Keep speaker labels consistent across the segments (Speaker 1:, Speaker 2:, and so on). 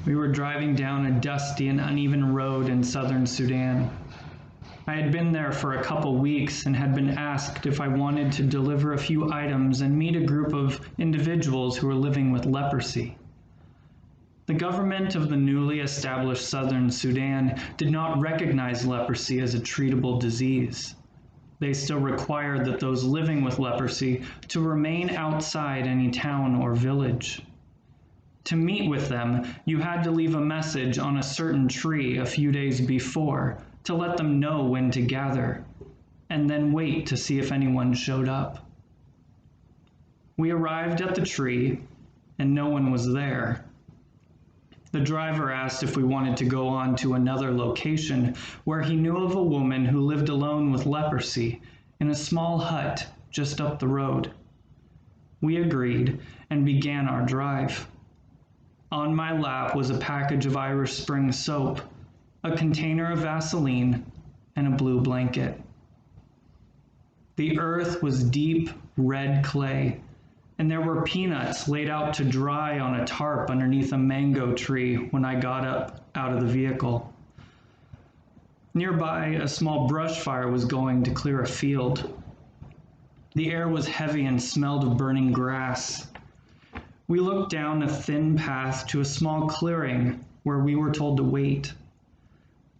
Speaker 1: We were driving down a dusty and uneven road in southern Sudan. I had been there for a couple weeks and had been asked if I wanted to deliver a few items and meet a group of individuals who were living with leprosy. The government of the newly established southern Sudan did not recognize leprosy as a treatable disease. They still required that those living with leprosy to remain outside any town or village. To meet with them, you had to leave a message on a certain tree a few days before to let them know when to gather, and then wait to see if anyone showed up. We arrived at the tree, and no one was there. The driver asked if we wanted to go on to another location where he knew of a woman who lived alone with leprosy in a small hut just up the road. We agreed and began our drive. On my lap was a package of Irish Spring soap, a container of Vaseline, and a blue blanket. The earth was deep red clay, and there were peanuts laid out to dry on a tarp underneath a mango tree when I got up out of the vehicle. Nearby, a small brush fire was going to clear a field. The air was heavy and smelled of burning grass. We looked down a thin path to a small clearing where we were told to wait.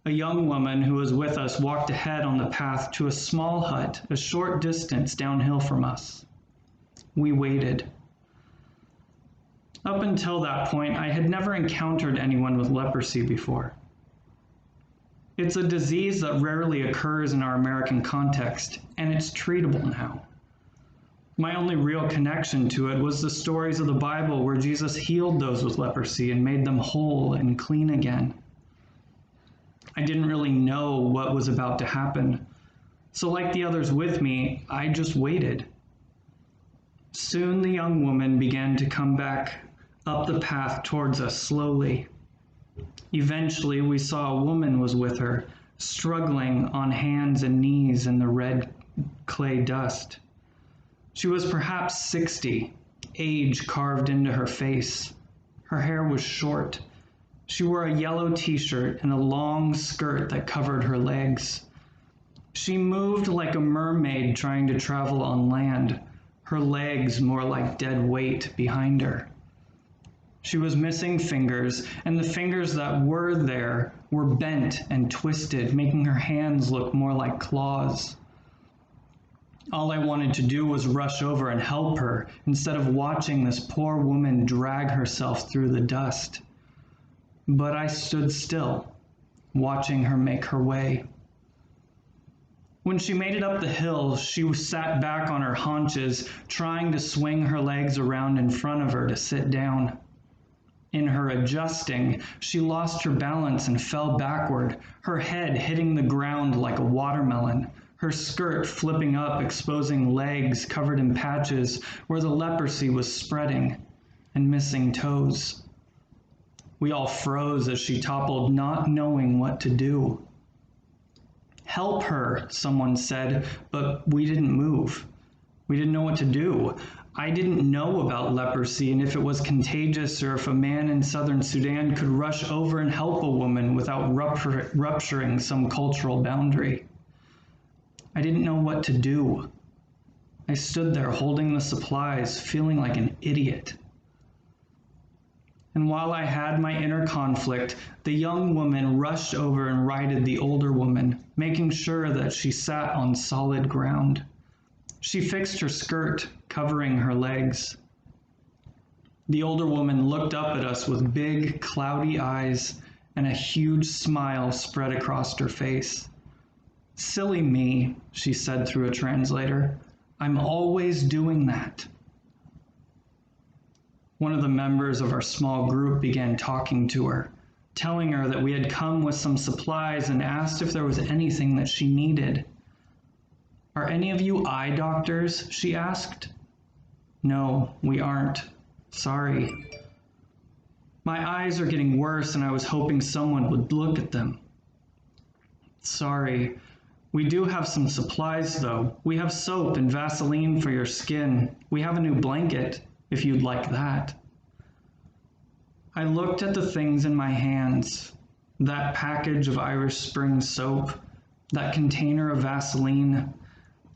Speaker 1: A young woman who was with us walked ahead on the path to a small hut a short distance downhill from us. We waited. Up until that point, I had never encountered anyone with leprosy before. It's a disease that rarely occurs in our American context, and it's treatable now. My only real connection to it was the stories of the Bible where Jesus healed those with leprosy and made them whole and clean again. I didn't really know what was about to happen, so like the others with me, I just waited. Soon the young woman began to come back up the path towards us slowly. Eventually, we saw a woman was with her, struggling on hands and knees in the red clay dust. She was perhaps 60, age carved into her face. Her hair was short. She wore a yellow t-shirt and a long skirt that covered her legs. She moved like a mermaid trying to travel on land, her legs more like dead weight behind her. She was missing fingers, and the fingers that were there were bent and twisted, making her hands look more like claws. All I wanted to do was rush over and help her instead of watching this poor woman drag herself through the dust. But I stood still, watching her make her way. When she made it up the hill, she sat back on her haunches, trying to swing her legs around in front of her to sit down. In her adjusting, she lost her balance and fell backward, her head hitting the ground like a watermelon, her skirt flipping up, exposing legs covered in patches where the leprosy was spreading, and missing toes. We all froze as she toppled, not knowing what to do. "Help her," someone said, but we didn't move. We didn't know what to do. I didn't know about leprosy and if it was contagious or if a man in southern Sudan could rush over and help a woman without rupturing some cultural boundary. I didn't know what to do. I stood there holding the supplies, feeling like an idiot. And while I had my inner conflict, the young woman rushed over and righted the older woman, making sure that she sat on solid ground. She fixed her skirt, covering her legs. The older woman looked up at us with big, cloudy eyes, and a huge smile spread across her face. "Silly me," she said through a translator. "I'm always doing that." One of the members of our small group began talking to her, telling her that we had come with some supplies and asked if there was anything that she needed. "Are any of you eye doctors?" she asked. "No, we aren't. Sorry." "My eyes are getting worse and I was hoping someone would look at them." "Sorry. We do have some supplies though. We have soap and Vaseline for your skin. We have a new blanket, if you'd like that." I looked at the things in my hands, that package of Irish Spring soap, that container of Vaseline,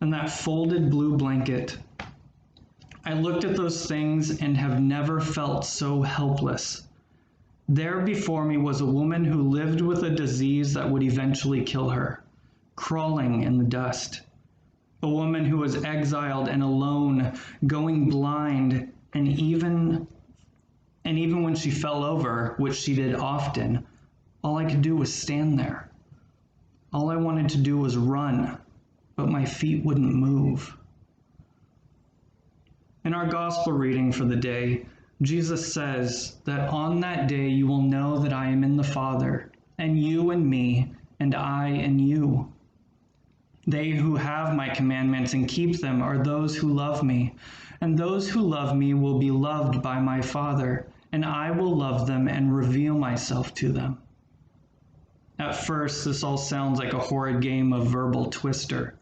Speaker 1: and that folded blue blanket. I looked at those things and have never felt so helpless. There before me was a woman who lived with a disease that would eventually kill her, crawling in the dust. A woman who was exiled and alone, going blind, and even when she fell over, which she did often, all I could do was stand there. All I wanted to do was run, but my feet wouldn't move. In our gospel reading for the day, Jesus says that on that day you will know that I am in the Father, and you in me, and I in you. They who have my commandments and keep them are those who love me, and those who love me will be loved by my Father, and I will love them and reveal myself to them. At first, this all sounds like a horrid game of verbal twister,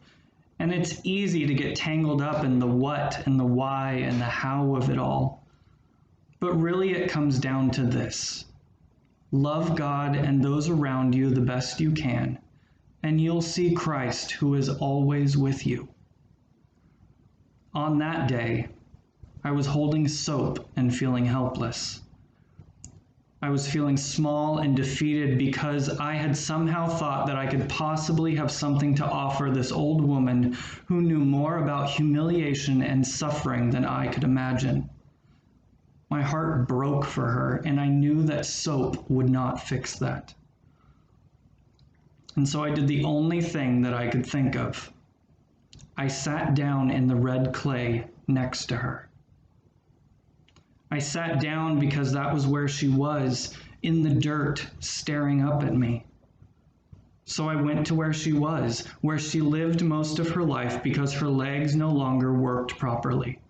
Speaker 1: and it's easy to get tangled up in the what and the why and the how of it all. But really it comes down to this: love God and those around you the best you can, and you'll see Christ who is always with you. On that day, I was holding soap and feeling helpless. I was feeling small and defeated because I had somehow thought that I could possibly have something to offer this old woman who knew more about humiliation and suffering than I could imagine. My heart broke for her, and I knew that soap would not fix that. And so I did the only thing that I could think of. I sat down in the red clay next to her. I sat down because that was where she was, in the dirt, staring up at me. So I went to where she was, where she lived most of her life because her legs no longer worked properly.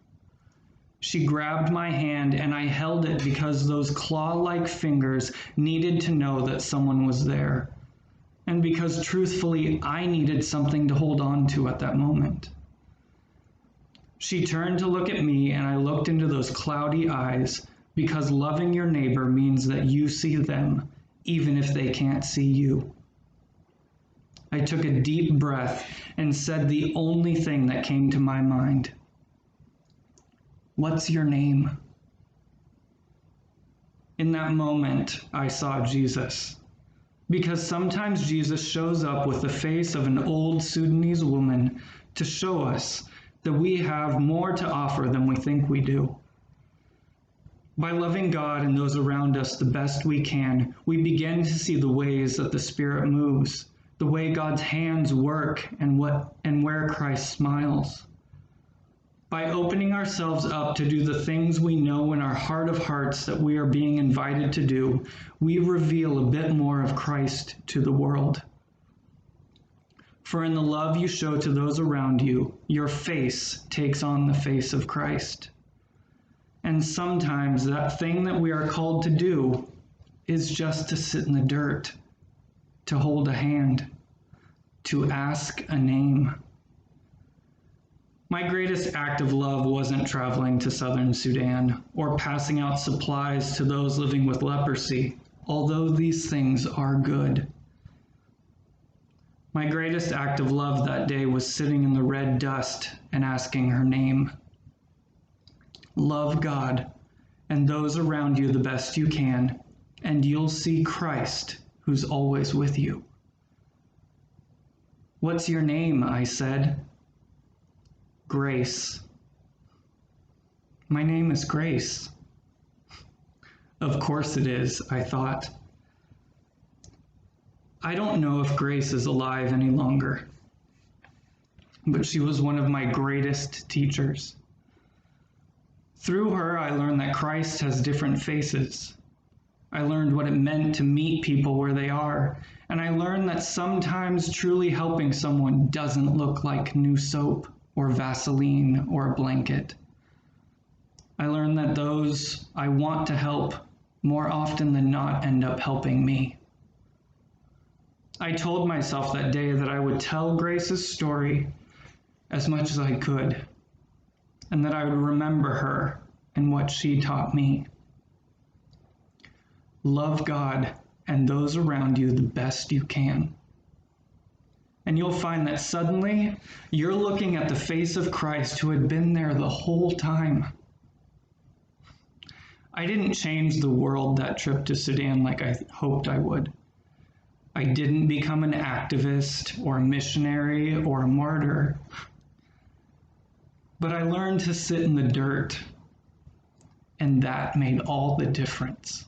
Speaker 1: She grabbed my hand and I held it because those claw-like fingers needed to know that someone was there, and because truthfully I needed something to hold on to at that moment. She turned to look at me and I looked into those cloudy eyes, because loving your neighbor means that you see them, even if they can't see you. I took a deep breath and said the only thing that came to my mind. What's your name? In that moment, I saw Jesus. Because sometimes Jesus shows up with the face of an old Sudanese woman to show us that we have more to offer than we think we do. By loving God and those around us the best we can, we begin to see the ways that the Spirit moves, the way God's hands work, and where Christ smiles. By opening ourselves up to do the things we know in our heart of hearts that we are being invited to do, we reveal a bit more of Christ to the world. For in the love you show to those around you, your face takes on the face of Christ. And sometimes that thing that we are called to do is just to sit in the dirt, to hold a hand, to ask a name. My greatest act of love wasn't traveling to southern Sudan or passing out supplies to those living with leprosy, although these things are good. My greatest act of love that day was sitting in the red dust and asking her name. Love God and those around you the best you can, and you'll see Christ who's always with you. What's your name? I said. Grace. My name is Grace. Of course it is, I thought. I don't know if Grace is alive any longer, but she was one of my greatest teachers. Through her, I learned that Christ has different faces. I learned what it meant to meet people where they are, and I learned that sometimes truly helping someone doesn't look like new soap or Vaseline or a blanket. I learned that those I want to help more often than not end up helping me. I told myself that day that I would tell Grace's story as much as I could, and that I would remember her and what she taught me. love God and those around you the best you can. And you'll find that suddenly you're looking at the face of Christ who had been there the whole time. I didn't change the world that trip to Sudan like I hoped I would. I didn't become an activist or a missionary or a martyr. But I learned to sit in the dirt, and that made all the difference.